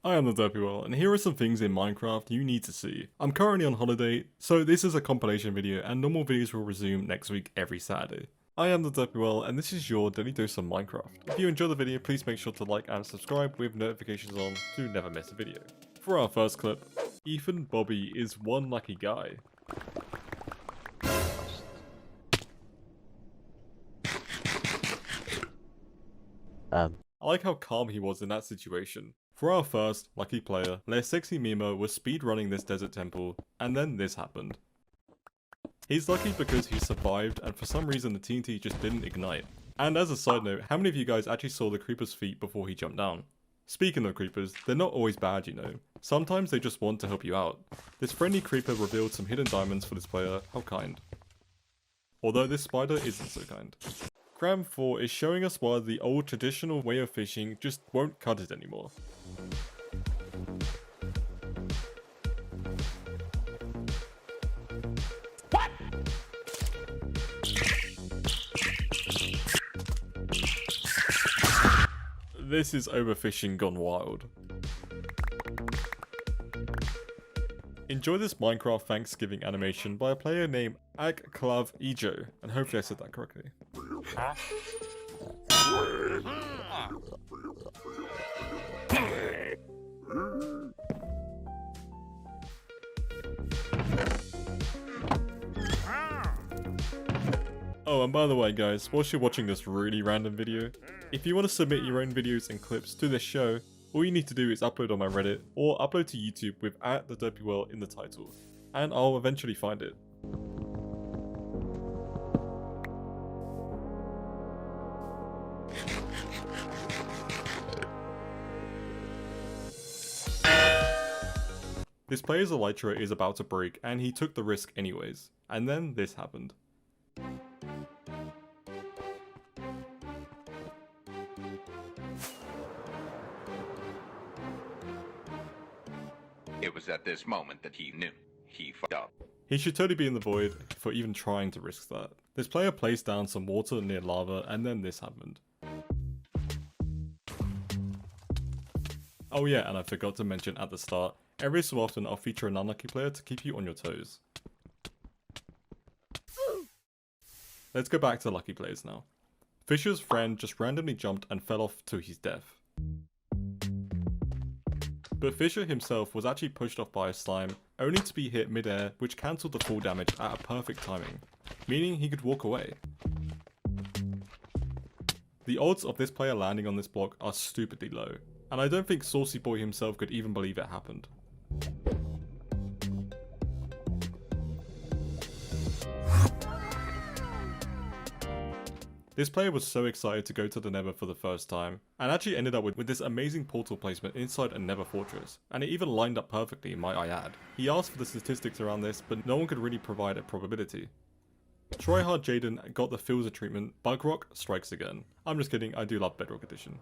I am TheDerpyWhale, and here are some things in Minecraft you need to see. I'm currently on holiday, so this is a compilation video and normal videos will resume next week every Saturday. I am TheDerpyWhale, and this is your daily dose of Minecraft. If you enjoy the video, please make sure to like and subscribe with notifications on to never miss a video. For our first clip, Ethan Bobby is one lucky guy. I like how calm he was in that situation. For our first lucky player, Les Sexy Mimo was speedrunning this desert temple, and then this happened. He's lucky because he survived, and for some reason the TNT just didn't ignite. And as a side note, how many of you guys actually saw the creeper's feet before he jumped down? Speaking of creepers, they're not always bad, you know. Sometimes they just want to help you out. This friendly creeper revealed some hidden diamonds for this player, how kind. Although this spider isn't so kind. Cram 4 is showing us why the old traditional way of fishing just won't cut it anymore. What? This is overfishing gone wild. Enjoy this Minecraft Thanksgiving animation by a player named Agklav Ejo, and hopefully I said that correctly. Oh, and by the way guys, whilst you're watching this really random video, if you want to submit your own videos and clips to this show, all you need to do is upload on my Reddit or upload to YouTube with @TheDerpyWhale in the title, and I'll eventually find it. This player's elytra is about to break and he took the risk anyways, and then this happened. It was at this moment that he knew he fucked up. He should totally be in the void for even trying to risk that. This player placed down some water near lava and then this happened. Oh yeah, and I forgot to mention at the start, every so often I'll feature an unlucky player to keep you on your toes. Let's go back to lucky players now. Fisher's friend just randomly jumped and fell off to his death. But Fisher himself was actually pushed off by a slime, only to be hit mid-air, which cancelled the fall damage at a perfect timing, meaning he could walk away. The odds of this player landing on this block are stupidly low, and I don't think Saucy Boy himself could even believe it happened. This player was so excited to go to the Nether for the first time, and actually ended up with this amazing portal placement inside a Nether fortress, and it even lined up perfectly, might I add. He asked for the statistics around this, but no one could really provide a probability. Tryhard Jaden got the filter treatment, Bug Rock strikes again. I'm just kidding, I do love Bedrock Edition.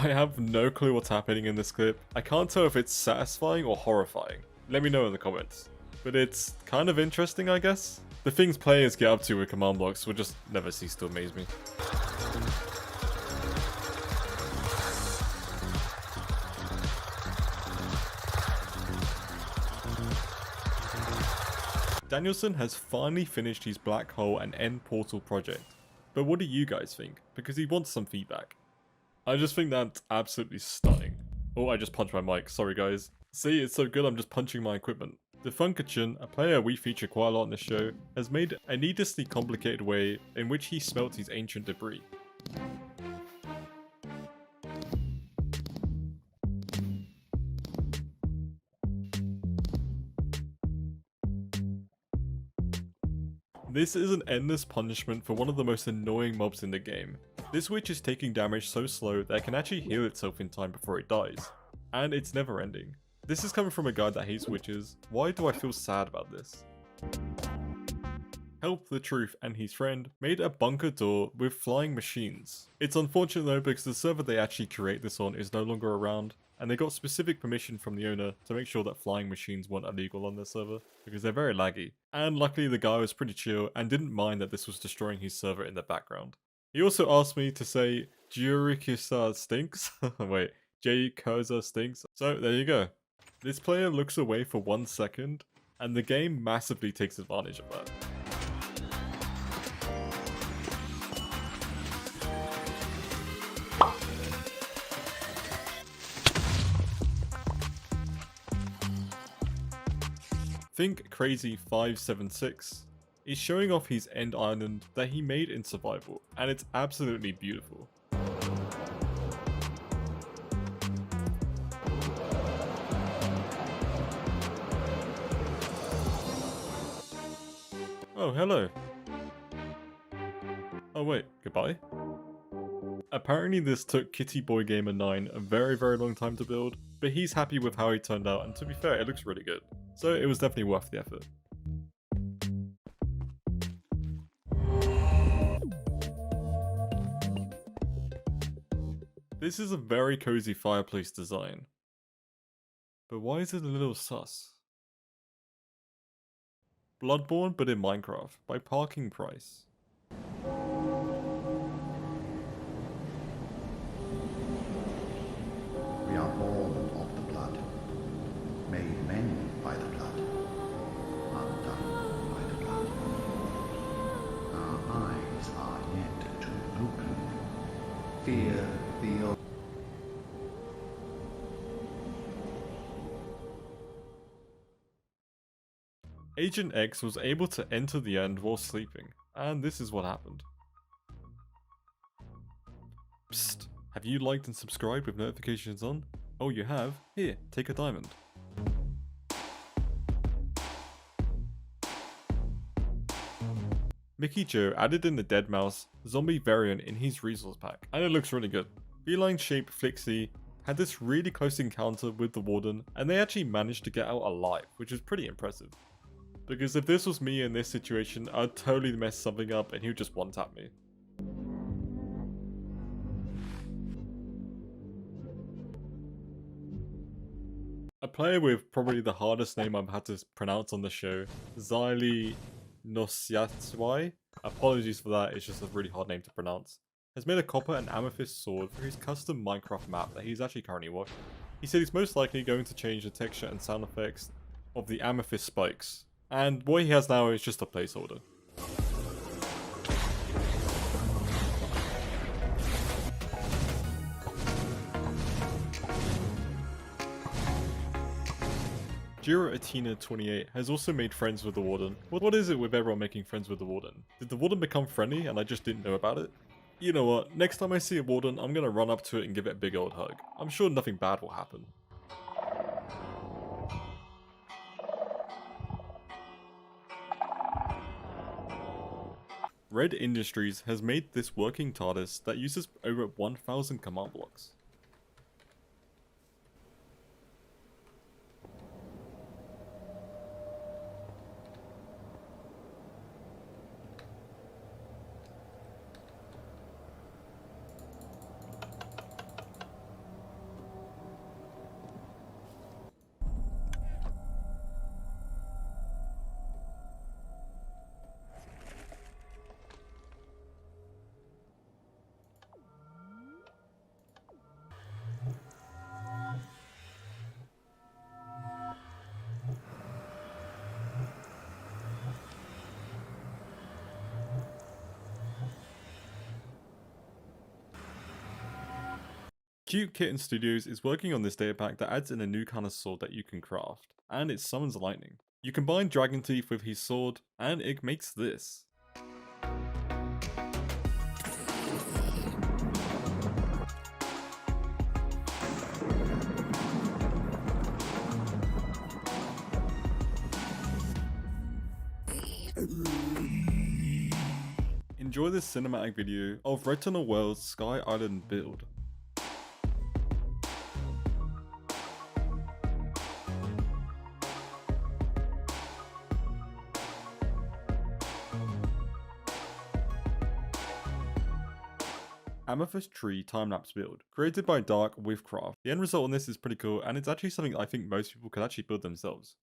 I have no clue what's happening in this clip. I can't tell if it's satisfying or horrifying. Let me know in the comments. But it's kind of interesting, I guess. The things players get up to with command blocks will just never cease to amaze me. Danielson has finally finished his black hole and end portal project. But what do you guys think? Because he wants some feedback. I just think that's absolutely stunning. Oh, I just punched my mic, sorry guys. See, it's so good I'm just punching my equipment. The Funkachin, a player we feature quite a lot in the show, has made a needlessly complicated way in which he smelt his ancient debris. This is an endless punishment for one of the most annoying mobs in the game. This witch is taking damage so slow that it can actually heal itself in time before it dies. And it's never ending. This is coming from a guy that hates witches. Why do I feel sad about this? Help the Truth and his friend made a bunker door with flying machines. It's unfortunate though because the server they actually create this on is no longer around. and they got specific permission from the owner to make sure that flying machines weren't illegal on their server, because they're very laggy. And luckily the guy was pretty chill and didn't mind that this was destroying his server in the background. He also asked me to say Jurikisa stinks. Wait, J Koza stinks. So there you go. This player looks away for 1 second, and the game massively takes advantage of that. Think Crazy 576 is showing off his end island that he made in survival, and it's absolutely beautiful. Oh, hello. Oh wait, goodbye? Apparently this took Kitty Boy Gamer 9 a very long time to build, but he's happy with how he turned out, and to be fair, it looks really good. So it was definitely worth the effort. This is a very cozy fireplace design. But why is it a little sus? Bloodborne but in Minecraft by Parking Price. We are born of the blood, made men by the blood, undone by the blood. Our eyes are yet to open. Fear the Agent X was able to enter the end while sleeping, and this is what happened. Psst, have you liked and subscribed with notifications on? Oh, you have? Here, take a diamond. Mickey Joe added in the dead mouse zombie variant in his resource pack, and it looks really good. Feline shaped Flixie had this really close encounter with the warden, and they actually managed to get out alive, which is pretty impressive. Because if this was me in this situation, I'd totally mess something up and he would just one-tap me. A player with probably the hardest name I've had to pronounce on the show, Zyli Nosiatswai, apologies for that, it's just a really hard name to pronounce, has made a copper and amethyst sword for his custom Minecraft map that he's actually currently watching. He said he's most likely going to change the texture and sound effects of the amethyst spikes, and what he has now is just a placeholder. Jira Atina 28 has also made friends with the warden. What is it with everyone making friends with the warden? Did the warden become friendly and I just didn't know about it? You know what, next time I see a warden, I'm gonna run up to it and give it a big old hug. I'm sure nothing bad will happen. Red Industries has made this working TARDIS that uses over 1,000 command blocks. Cute Kitten Studios is working on this data pack that adds in a new kind of sword that you can craft, and it summons lightning. You combine Dragon Teeth with his sword, and it makes this. Enjoy this cinematic video of Retinal World's Sky Island build. Amethyst Tree time-lapse build, created by Dark with Craft. The end result on this is pretty cool, and it's actually something I think most people could actually build themselves.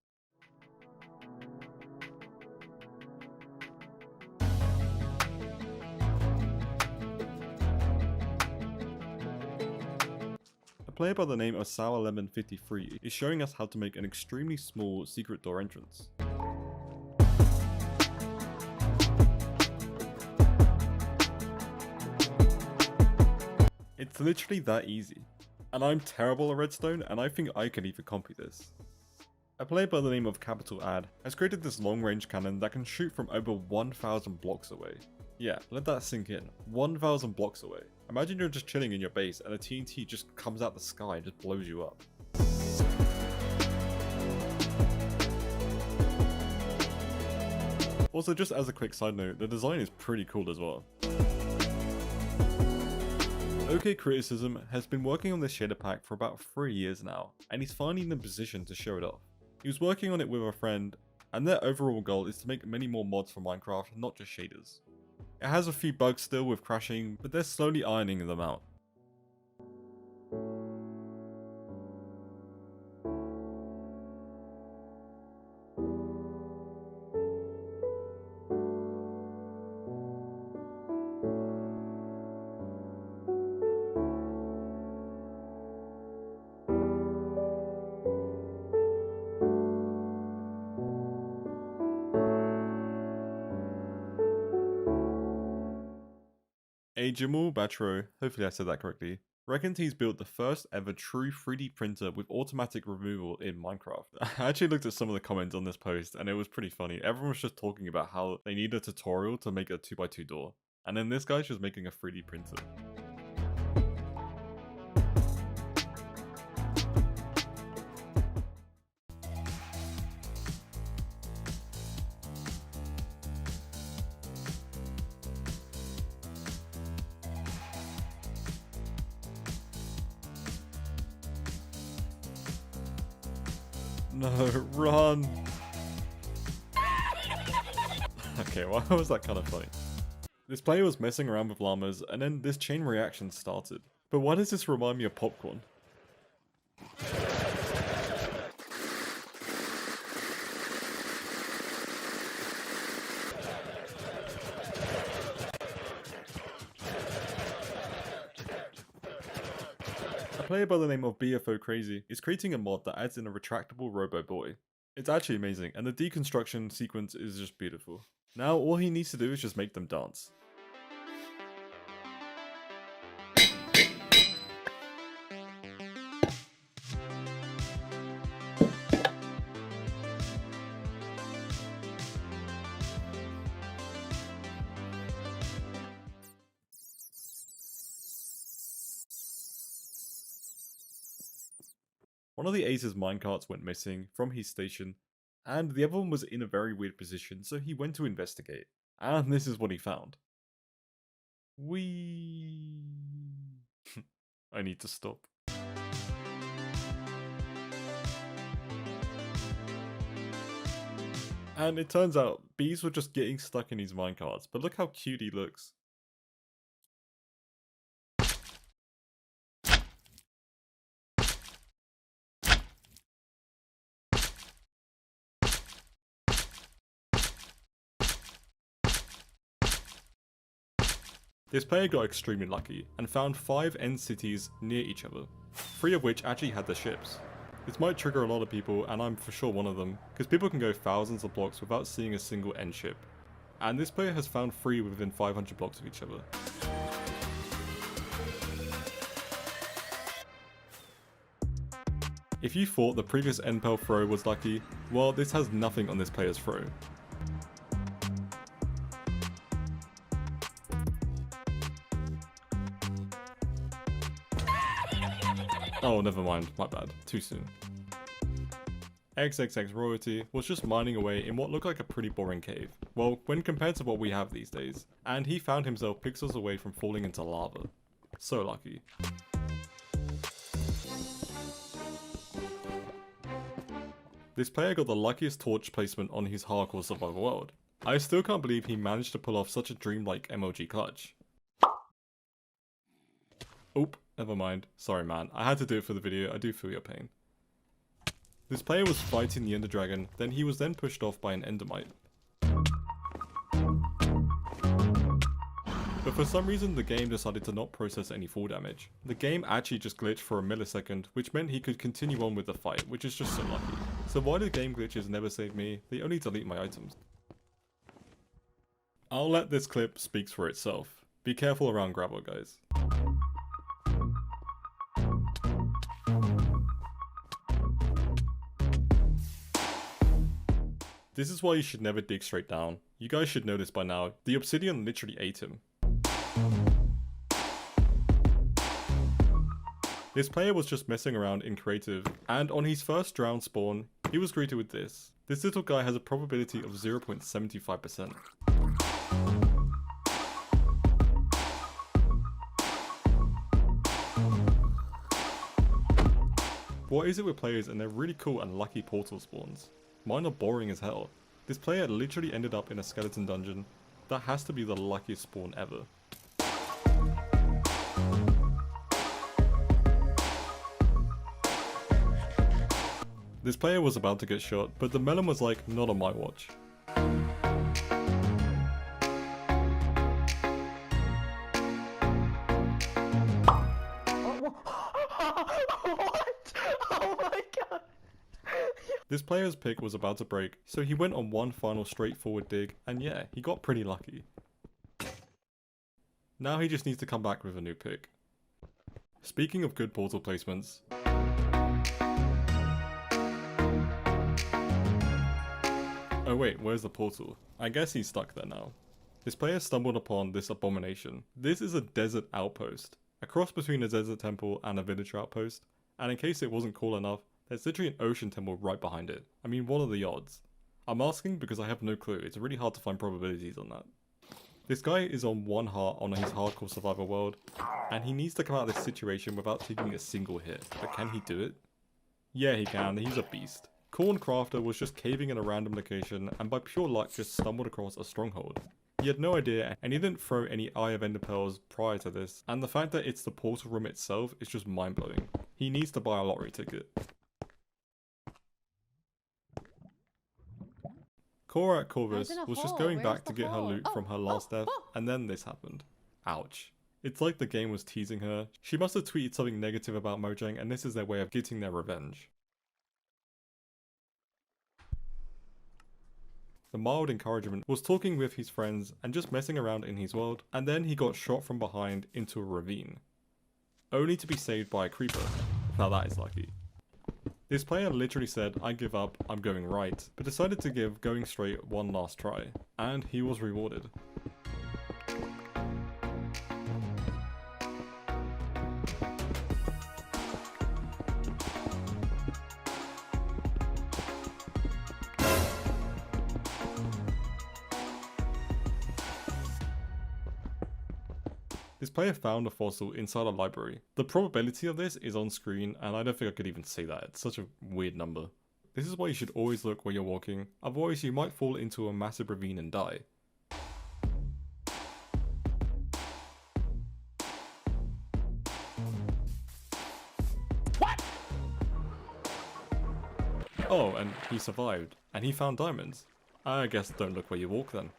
A player by the name of Sour Lemon 53 is showing us how to make an extremely small secret door entrance. It's literally that easy. And I'm terrible at redstone, and I think I can even copy this. A player by the name of Capital Ad has created this long range cannon that can shoot from over 1,000 blocks away. Yeah, let that sink in. 1,000 blocks away. Imagine you're just chilling in your base and a TNT just comes out the sky and just blows you up. Also, just as a quick side note, the design is pretty cool as well. OK Criticism has been working on this shader pack for about 3 years now, and he's finally in the position to show it off. He was working on it with a friend, and their overall goal is to make many more mods for Minecraft, not just shaders. It has a few bugs still with crashing, but they're slowly ironing them out. A Jamal Batro, hopefully I said that correctly, reckons he's built the first ever true 3D printer with automatic removal in Minecraft. I actually looked at some of the comments on this post and it was pretty funny. Everyone was just talking about how they need a tutorial to make a 2x2 door. And then this guy's just making a 3D printer. No, run! Okay, why was that kind of funny? This player was messing around with llamas, and then this chain reaction started. But why does this remind me of popcorn? A player by the name of BFO Crazy is creating a mod that adds in a retractable Robo Boy. It's actually amazing, and the deconstruction sequence is just beautiful. Now all he needs to do is just make them dance. One of the Ace's minecarts went missing from his station, and the other one was in a very weird position, so he went to investigate. And this is what he found. I need to stop. And it turns out, bees were just getting stuck in these minecarts, but look how cute he looks. This player got extremely lucky and found 5 end cities near each other, 3 of which actually had their ships. This might trigger a lot of people, and I'm for sure one of them, because people can go thousands of blocks without seeing a single end ship. And this player has found 3 within 500 blocks of each other. If you thought the previous endpel throw was lucky, well, this has nothing on this player's throw. Oh, never mind, my bad, too soon. XXX Royalty was just mining away in what looked like a pretty boring cave. Well, when compared to what we have these days. And he found himself pixels away from falling into lava. So lucky. This player got the luckiest torch placement on his hardcore survival world. I still can't believe he managed to pull off such a dreamlike MLG clutch. Oop, never mind. Sorry man, I had to do it for the video, I do feel your pain. This player was fighting the Ender Dragon, then he was then pushed off by an Endermite. But for some reason the game decided to not process any fall damage. The game actually just glitched for a millisecond, which meant he could continue on with the fight, which is just so lucky. So why do game glitches never save me? They only delete my items. I'll let this clip speak for itself. Be careful around gravel, guys. This is why you should never dig straight down. You guys should know this by now. The obsidian literally ate him. This player was just messing around in creative, and on his first drown spawn, he was greeted with this. This little guy has a probability of 0.75%. What is it with players and their really cool and lucky portal spawns? Mine are boring as hell. This player literally ended up in a skeleton dungeon. That has to be the luckiest spawn ever. This player was about to get shot, but the melon was like, not on my watch. This player's pick was about to break, so he went on one final straightforward dig, and yeah, he got pretty lucky. Now he just needs to come back with a new pick. Speaking of good portal placements, oh wait, where's the portal? I guess he's stuck there now. This player stumbled upon this abomination. This is a desert outpost, a cross between a desert temple and a villager outpost, and in case it wasn't cool enough, there's literally an ocean temple right behind it. I mean, what are the odds? I'm asking because I have no clue, it's really hard to find probabilities on that. This guy is on 1 heart on his hardcore survival world, and he needs to come out of this situation without taking a single hit, but can he do it? Yeah he can, he's a beast. Corn Crafter was just caving in a random location and by pure luck just stumbled across a stronghold. He had no idea and he didn't throw any Eye of Ender Pearls prior to this, and the fact that it's the portal room itself is just mind blowing. He needs to buy a lottery ticket. Cora at Corvus was just going back to get her loot from her last death, and then this happened. Ouch. It's like the game was teasing her. She must have tweeted something negative about Mojang and this is their way of getting their revenge. The mild encouragement was talking with his friends and just messing around in his world, and then he got shot from behind into a ravine. Only to be saved by a creeper. Now that is lucky. This player literally said, I give up, I'm going right, but decided to give going straight one last try, and he was rewarded. This player found a fossil inside a library. The probability of this is on screen and I don't think I could even say that, it's such a weird number. This is why you should always look where you're walking, otherwise you might fall into a massive ravine and die. What? Oh, and he survived, and he found diamonds. I guess don't look where you walk then.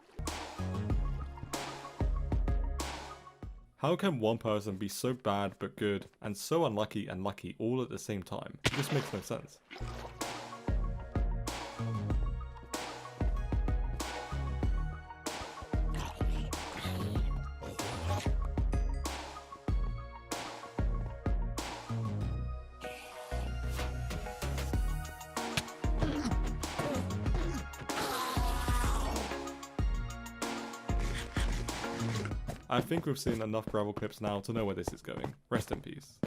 How can one person be so bad but good, and so unlucky and lucky all at the same time? It just makes no sense. I think we've seen enough gravel clips now to know where this is going. Rest in peace.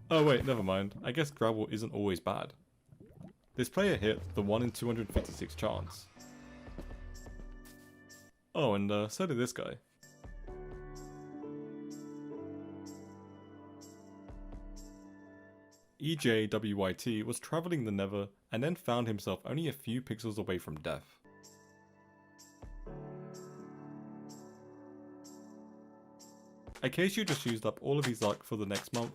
Oh wait, never mind. I guess gravel isn't always bad. This player hit the 1 in 256 chance. Oh, and so did this guy. EJWYT was travelling the Nether and then found himself only a few pixels away from death. in case you just used up all of his luck for the next month.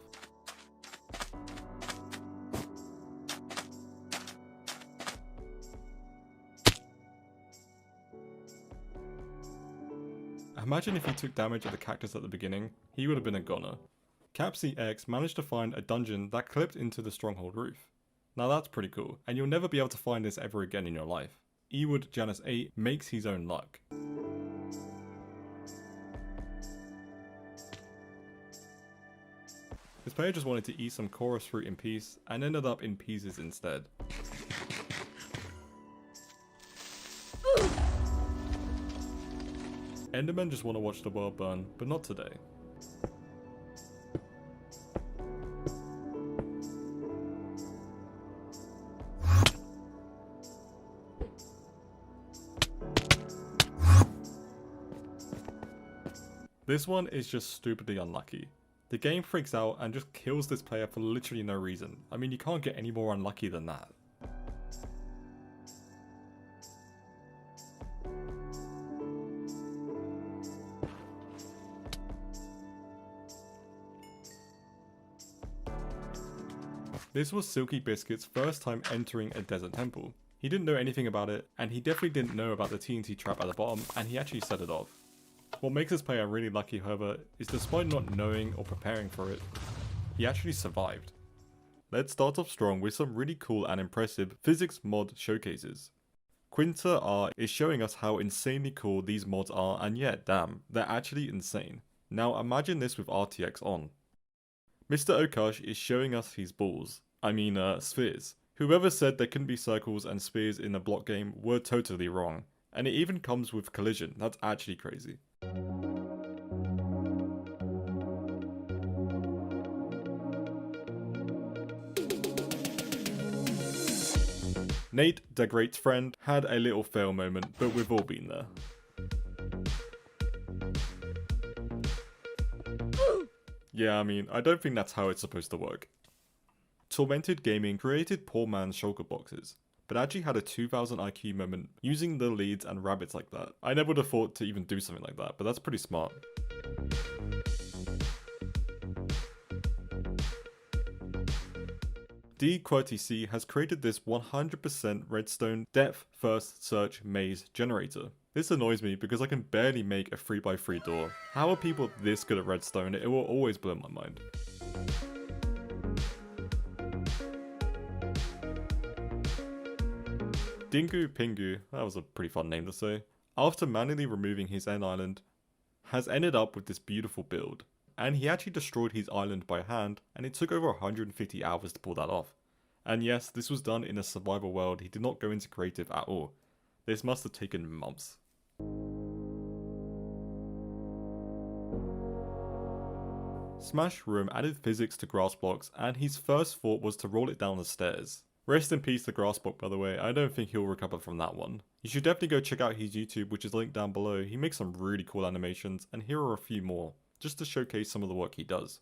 Imagine if he took damage at the cactus at the beginning, he would have been a goner. Capsy X managed to find a dungeon that clipped into the stronghold roof. Now that's pretty cool, and you'll never be able to find this ever again in your life. Ewood Janus 8 makes his own luck. This player just wanted to eat some chorus fruit in peace, and ended up in pieces instead. Endermen just want to watch the world burn, but not today. This one is just stupidly unlucky. The game freaks out and just kills this player for literally no reason. I mean, you can't get any more unlucky than that. This was Silky Biscuit's first time entering a desert temple. He didn't know anything about it, and he definitely didn't know about the TNT trap at the bottom, and he actually set it off. What makes this player really lucky, however, is despite not knowing or preparing for it, he actually survived. Let's start off strong with some really cool and impressive physics mod showcases. Quinta R is showing us how insanely cool these mods are, and yeah, damn, they're actually insane. Now imagine this with RTX on. Mr. Okash is showing us his balls. Spheres. Whoever said there couldn't be circles and spheres in a block game were totally wrong. And it even comes with collision, that's actually crazy. Nate, the great friend, had a little fail moment, but we've all been there. Yeah, I don't think that's how it's supposed to work. Tormented Gaming created poor man's shulker boxes, but actually had a 2000 IQ moment using the leads and rabbits like that. I never would have thought to even do something like that, but that's pretty smart. DQWERTY has created this 100% redstone depth first search maze generator. This annoys me because I can barely make a 3x3 door. How are people this good at redstone? It will always blow my mind. Dingu Pingu, that was a pretty fun name to say, after manually removing his end island, has ended up with this beautiful build. And he actually destroyed his island by hand, and it took over 150 hours to pull that off. And yes, this was done in a survival world, he did not go into creative at all. This must have taken months. Smash Room added physics to grass blocks, and his first thought was to roll it down the stairs. Rest in peace the grass block, by the way, I don't think he'll recover from that one. You should definitely go check out his YouTube, which is linked down below. He makes some really cool animations, and here are a few more, just to showcase some of the work he does.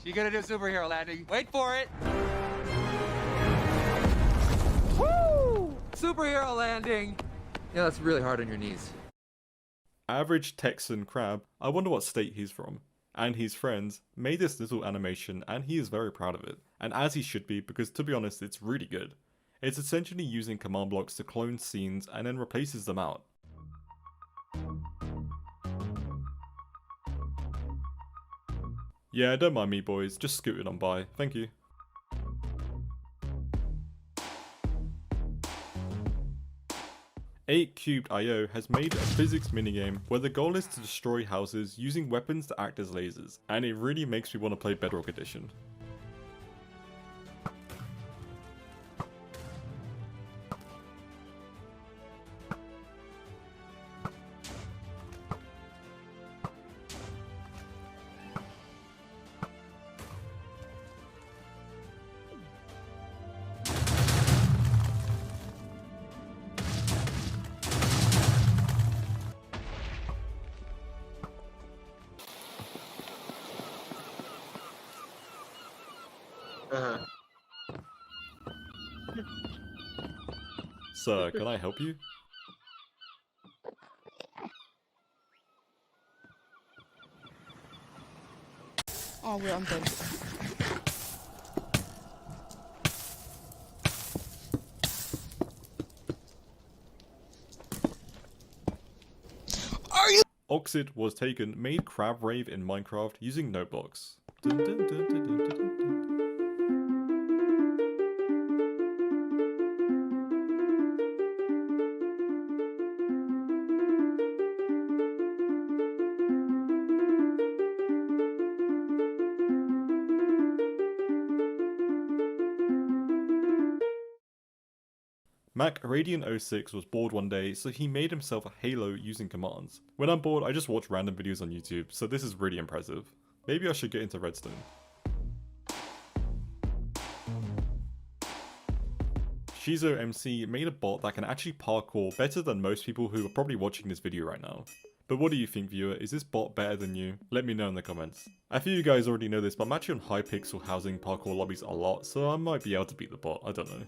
You're gonna do superhero landing. Wait for it. Woo! Superhero landing. Yeah, that's really hard on your knees. Average Texan Crab, I wonder what state he's from, and his friends made this little animation, and he is very proud of it. And as he should be, because to be honest, it's really good. It's essentially using command blocks to clone scenes and then replaces them out. Yeah, don't mind me boys, just scooting on by, thank you. $8cubed.io has made a physics minigame where the goal is to destroy houses using weapons to act as lasers, and it really makes me want to play Bedrock Edition. Uh-huh. Sir, can I help you? Oh, wait, I'm dead. Oxid was taken, made crab rave in Minecraft using notebooks. Dun, dun, dun, dun, dun, dun, dun. Mac Radiant06 was bored one day, so he made himself a Halo using commands. When I'm bored, I just watch random videos on YouTube, so this is really impressive. Maybe I should get into Redstone. Shizo MC made a bot that can actually parkour better than most people who are probably watching this video right now. But what do you think, viewer? Is this bot better than you? Let me know in the comments. I feel you guys already know this, but I'm actually on Hypixel housing parkour lobbies a lot, so I might be able to beat the bot, I don't know.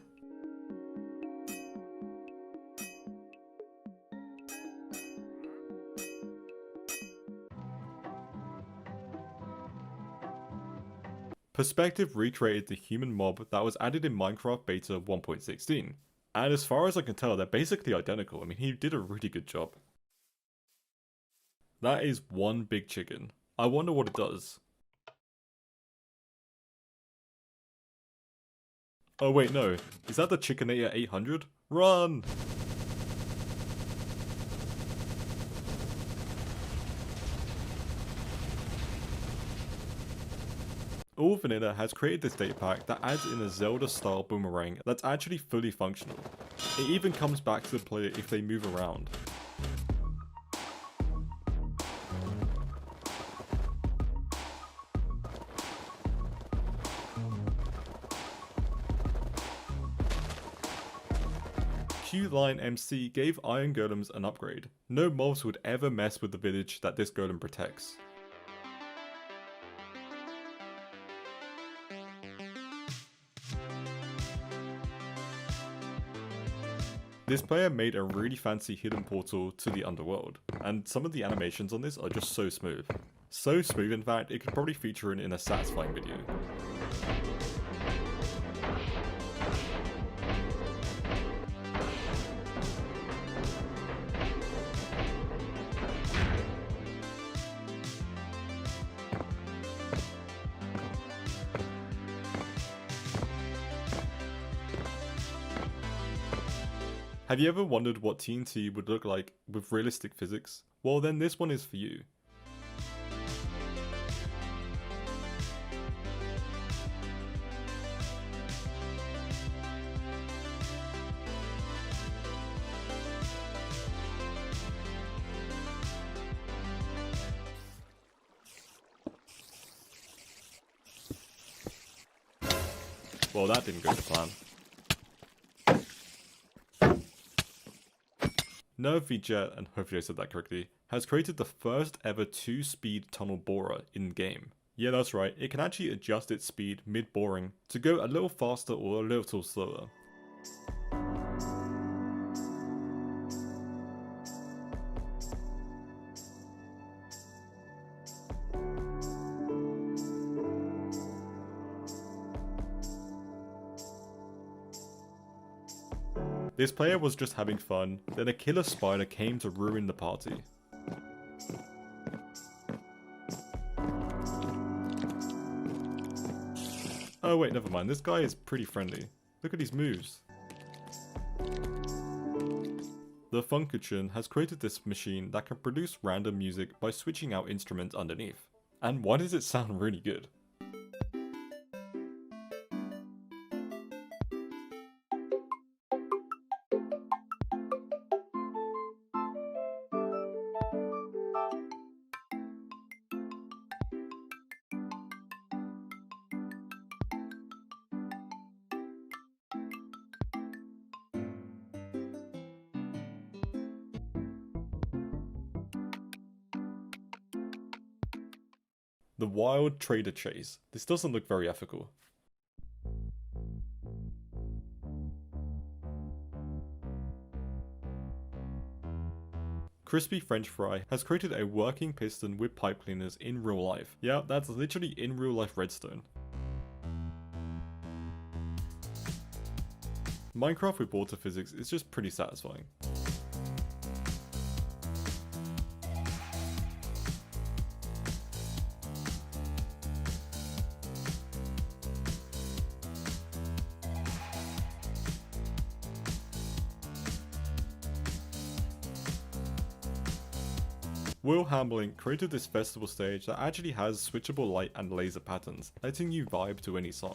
Perspective recreated the human mob that was added in Minecraft Beta 1.16. And as far as I can tell, they're basically identical. I mean, he did a really good job. That is one big chicken. I wonder what it does. Oh wait, no. Is that the Chickenator 800? Run! All Vanilla has created this data pack that adds in a Zelda-style boomerang that's actually fully functional. It even comes back to the player if they move around. Q-Line MC gave Iron Golems an upgrade. No mobs would ever mess with the village that this golem protects. This player made a really fancy hidden portal to the underworld, and some of the animations on this are just so smooth. So smooth in fact, it could probably feature in a satisfying video. Have you ever wondered what TNT would look like with realistic physics? Well then this one is for you. Well that didn't go to plan. NervVJet, and hopefully I said that correctly, has created the first ever 2-speed tunnel borer in-game. Yeah, that's right, it can actually adjust its speed mid-boring to go a little faster or a little slower. This player was just having fun, then a killer spider came to ruin the party. Oh wait, never mind, this guy is pretty friendly. Look at these moves. The Funkitchen has created this machine that can produce random music by switching out instruments underneath. And why does it sound really good? The Wild Trader Chase. This doesn't look very ethical. Crispy French Fry has created a working piston with pipe cleaners in real life. Yeah, that's literally in real life redstone. Minecraft with water physics is just pretty satisfying. Will Hamblin created this festival stage that actually has switchable light and laser patterns, letting you vibe to any song.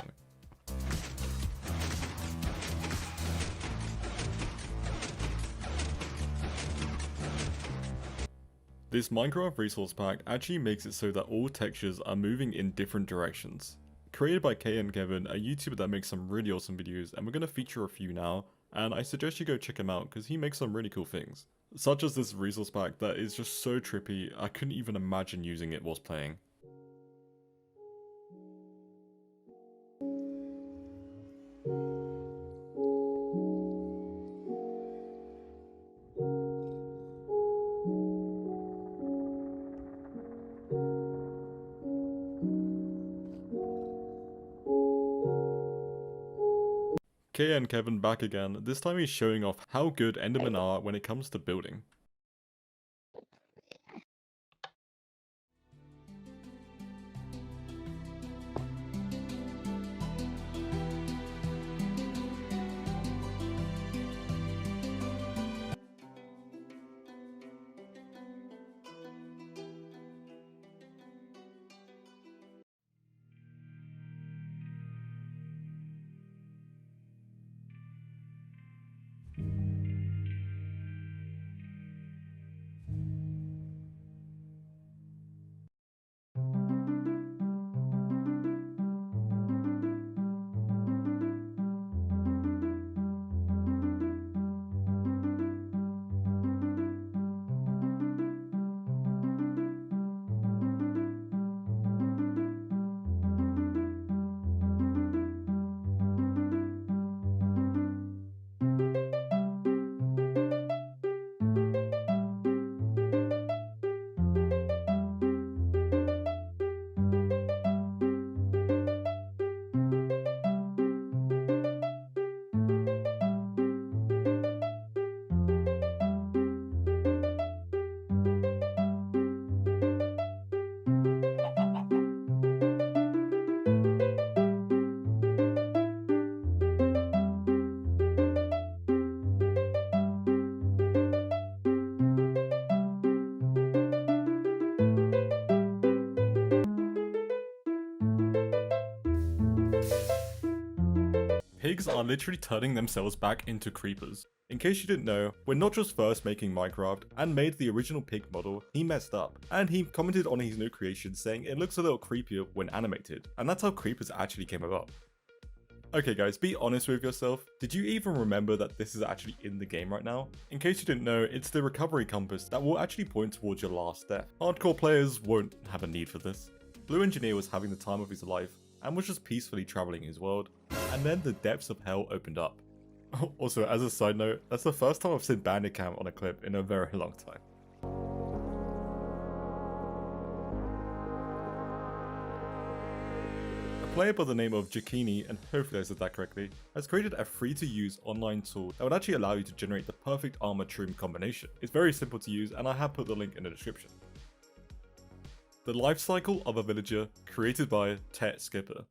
This Minecraft resource pack actually makes it so that all textures are moving in different directions. Created by Kay and Kevin, a YouTuber that makes some really awesome videos, and we're going to feature a few now, and I suggest you go check him out because he makes some really cool things. Such as this resource pack that is just so trippy, I couldn't even imagine using it whilst playing. Kay and Kevin back again, this time he's showing off how good Endermen are when it comes to building. Pigs are literally turning themselves back into creepers. In case you didn't know, when not just first making Minecraft and made the original pig model, he messed up, and he commented on his new creation saying it looks a little creepier when animated, and that's how creepers actually came about. Okay guys, be honest with yourself, did you even remember that this is actually in the game right now? In case you didn't know, it's the recovery compass that will actually point towards your last death. Hardcore players won't have a need for this. Blue Engineer was having the time of his life, and was just peacefully travelling his world, and then the depths of hell opened up. Also, as a side note, that's the first time I've seen Bandicam on a clip in a very long time. A player by the name of Jakini, and hopefully I said that correctly, has created a free-to-use online tool that would actually allow you to generate the perfect armor trim combination. It's very simple to use, and I have put the link in the description. The Life Cycle of a Villager, created by Tet Skipper.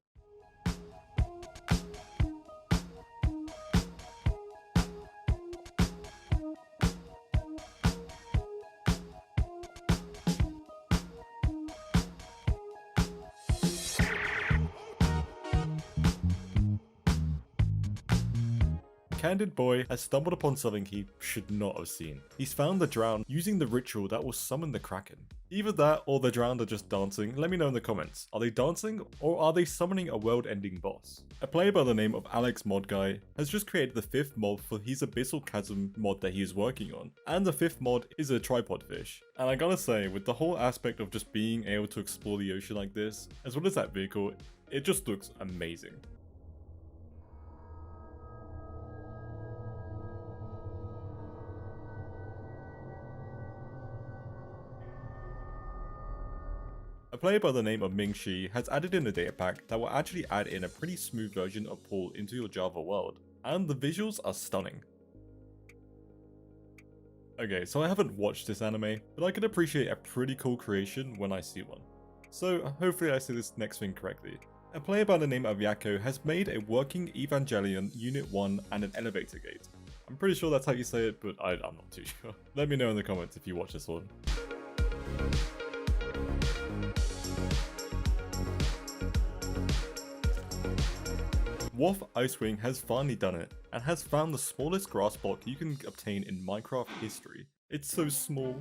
Candid Boy has stumbled upon something he should not have seen. He's found the drowned using the ritual that will summon the Kraken. Either that or the drowned are just dancing. Let me know in the comments. Are they dancing or are they summoning a world-ending boss? A player by the name of Alex Mod Guy has just created the 5th mod for his Abyssal Chasm mod that he is working on. And the 5th mod is a tripod fish. And I gotta say, with the whole aspect of just being able to explore the ocean like this, as well as that vehicle, it just looks amazing. A player by the name of Ming Shi has added in a data pack that will actually add in a pretty smooth version of Paul into your Java world, and the visuals are stunning. Okay, so I haven't watched this anime, but I can appreciate a pretty cool creation when I see one. So hopefully I say this next thing correctly. A player by the name of Yako has made a working Evangelion Unit 1 and an elevator gate. I'm pretty sure that's how you say it, but I'm not too sure. Let me know in the comments if you watch this one. Wolf Icewing has finally done it, and has found the smallest grass block you can obtain in Minecraft history. It's so small.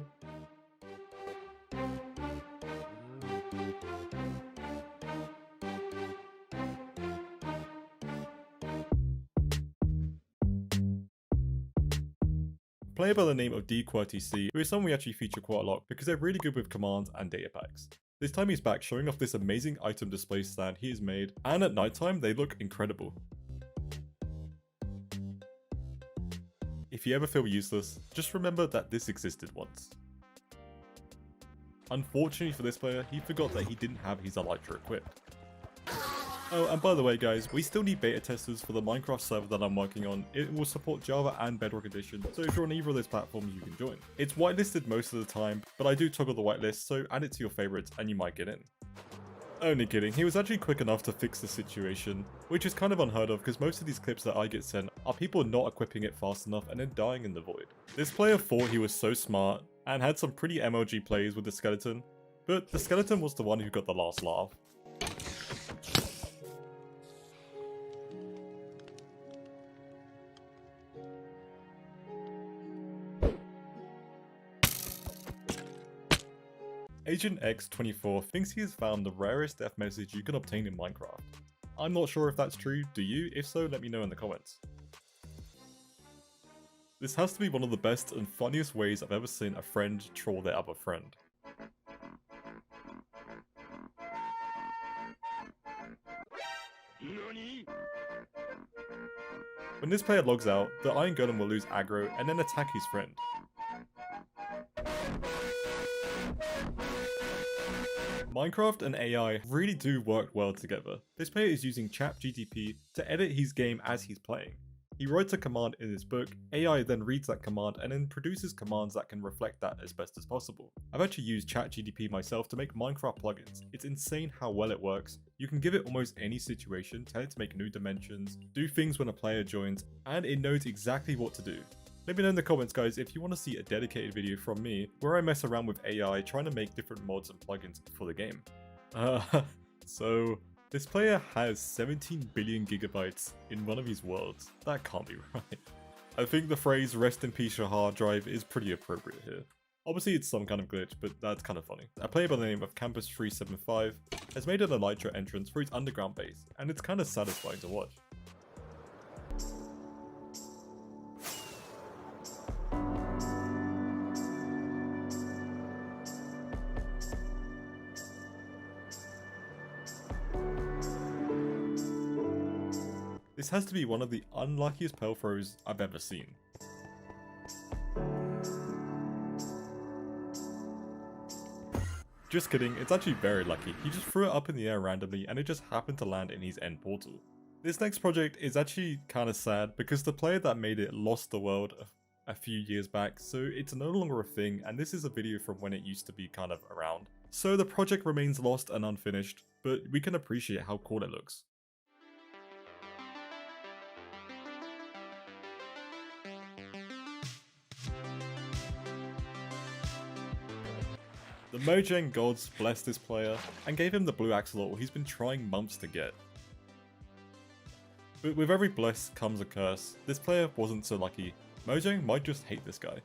A player by the name of DQWERTY, who is someone we actually feature quite a lot because they're really good with commands and data packs. This time he's back showing off this amazing item display stand he has made, and at nighttime they look incredible. If you ever feel useless, just remember that this existed once. Unfortunately for this player, he forgot that he didn't have his elytra equipped. Oh, and by the way guys, we still need beta testers for the Minecraft server that I'm working on. It will support Java and Bedrock Edition, so if you're on either of those platforms you can join. It's whitelisted most of the time, but I do toggle the whitelist, so add it to your favorites and you might get in. Only kidding, he was actually quick enough to fix the situation, which is kind of unheard of because most of these clips that I get sent are people not equipping it fast enough and then dying in the void. This player thought he was so smart and had some pretty MLG plays with the skeleton, but the skeleton was the one who got the last laugh. Agent X24 thinks he has found the rarest death message you can obtain in Minecraft. I'm not sure if that's true, do you? If so, let me know in the comments. This has to be one of the best and funniest ways I've ever seen a friend troll their other friend. When this player logs out, the Iron Golem will lose aggro and then attack his friend. Minecraft and AI really do work well together. This player is using ChatGPT to edit his game as he's playing. He writes a command in his book, AI then reads that command and then produces commands that can reflect that as best as possible. I've actually used ChatGPT myself to make Minecraft plugins. It's insane how well it works. You can give it almost any situation, tell it to make new dimensions, do things when a player joins, and it knows exactly what to do. Let me know in the comments guys if you want to see a dedicated video from me where I mess around with AI trying to make different mods and plugins for the game. So this player has 17 billion gigabytes in one of his worlds. That can't be right. I think the phrase rest in peace your hard drive is pretty appropriate here. Obviously it's some kind of glitch, but that's kind of funny. A player by the name of Campus375 has made an elytra entrance for his underground base, and it's kind of satisfying to watch. This has to be one of the unluckiest pearl throws I've ever seen. Just kidding, it's actually very lucky. He just threw it up in the air randomly and it just happened to land in his end portal. This next project is actually kind of sad because the player that made it lost the world a few years back, so it's no longer a thing, and this is a video from when it used to be kind of around. So the project remains lost and unfinished, but we can appreciate how cool it looks. The Mojang gods blessed this player and gave him the blue axolotl he's been trying months to get. But with every bless comes a curse. This player wasn't so lucky. Mojang might just hate this guy.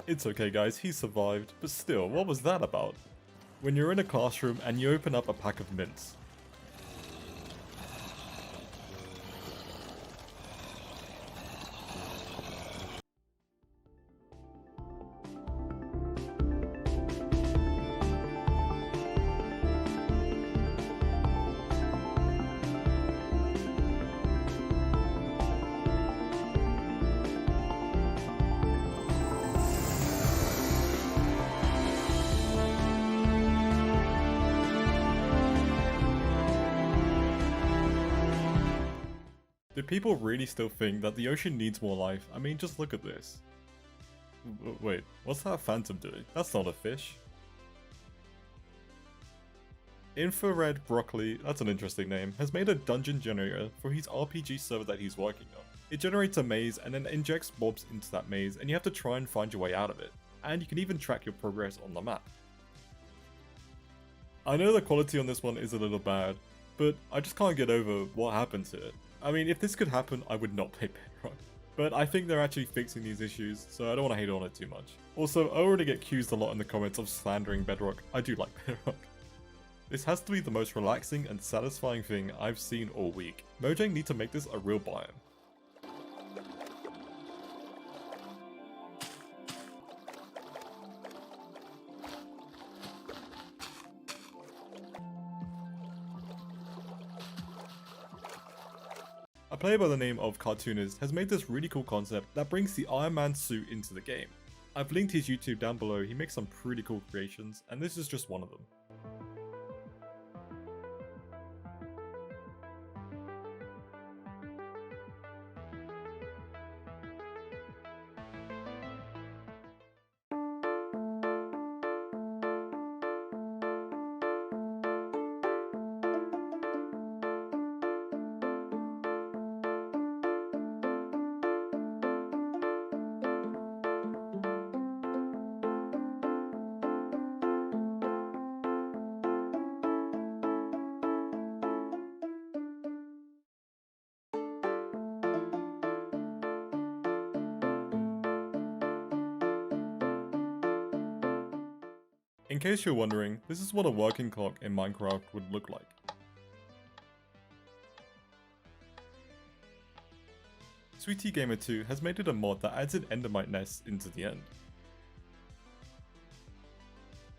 It's okay guys, he survived, but still, what was that about? When you're in a classroom and you open up a pack of mints. Do people really still think that the ocean needs more life? I mean, just look at this. Wait, what's that phantom doing? That's not a fish. Infrared Broccoli, that's an interesting name, has made a dungeon generator for his RPG server that he's working on. It generates a maze and then injects mobs into that maze, and you have to try and find your way out of it. And you can even track your progress on the map. I know the quality on this one is a little bad, but I just can't get over what happened to it. I mean, if this could happen, I would not play Bedrock. But I think they're actually fixing these issues, so I don't want to hate on it too much. Also, I already get accused a lot in the comments of slandering Bedrock. I do like Bedrock. This has to be the most relaxing and satisfying thing I've seen all week. Mojang need to make this a real biome. A player by the name of Cartoonist has made this really cool concept that brings the Iron Man suit into the game. I've linked his YouTube down below, he makes some pretty cool creations, and this is just one of them. In case you're wondering, this is what a working clock in Minecraft would look like. Sweetie Gamer 2 has made it a mod that adds an endermite nest into the end.